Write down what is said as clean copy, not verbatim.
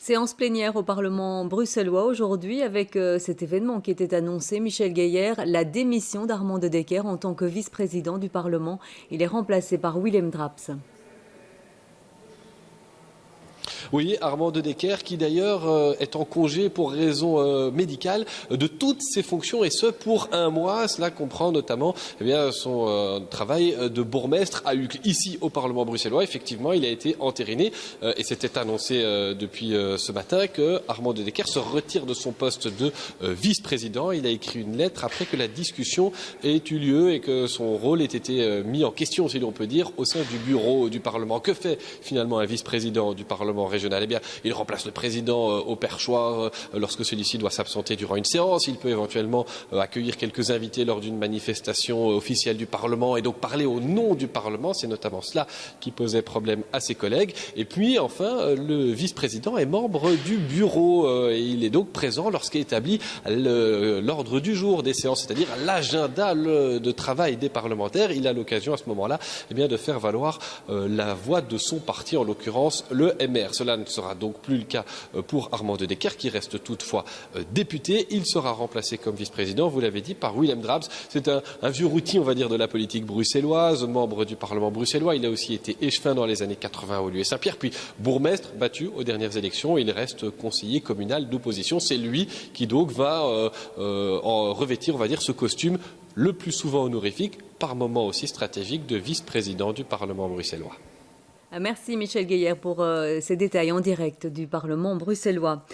Séance plénière au Parlement bruxellois aujourd'hui avec cet événement qui était annoncé, Michel Gueyer, la démission d'Armand de Decker en tant que vice-président du Parlement. Il est remplacé par Willem Draps. Oui, Armand de Decker qui d'ailleurs est en congé pour raison médicale de toutes ses fonctions et ce pour un mois. Cela comprend notamment son travail de bourgmestre à Uccle. Ici au Parlement bruxellois, effectivement, il a été entériné et c'était annoncé depuis ce matin que Armand de Decker se retire de son poste de vice-président. Il a écrit une lettre après que la discussion ait eu lieu et que son rôle ait été mis en question, si l'on peut dire, au sein du bureau du Parlement. Que fait finalement un vice-président du Parlement régional? Eh bien, il remplace le président au perchoir lorsque celui-ci doit s'absenter durant une séance. Il peut éventuellement accueillir quelques invités lors d'une manifestation officielle du Parlement et donc parler au nom du Parlement. C'est notamment cela qui posait problème à ses collègues. Et puis, enfin, le vice-président est membre du bureau et il est donc présent lorsqu'est établi l'ordre du jour des séances, c'est-à-dire l'agenda de travail des parlementaires. Il a l'occasion à ce moment-là de faire valoir la voix de son parti, en l'occurrence le MR. Cela ne sera donc plus le cas pour Armand de Decker, qui reste toutefois député. Il sera remplacé comme vice-président, vous l'avez dit, par Willem Draps. C'est un vieux routier, on va dire, de la politique bruxelloise, membre du Parlement bruxellois. Il a aussi été échevin dans les années 80 au lieu Saint-Pierre, puis bourgmestre battu aux dernières élections. Il reste conseiller communal d'opposition. C'est lui qui donc va en revêtir, on va dire, ce costume le plus souvent honorifique, par moments aussi stratégique, de vice-président du Parlement bruxellois. Merci Michel Gueyer pour ces détails en direct du Parlement bruxellois.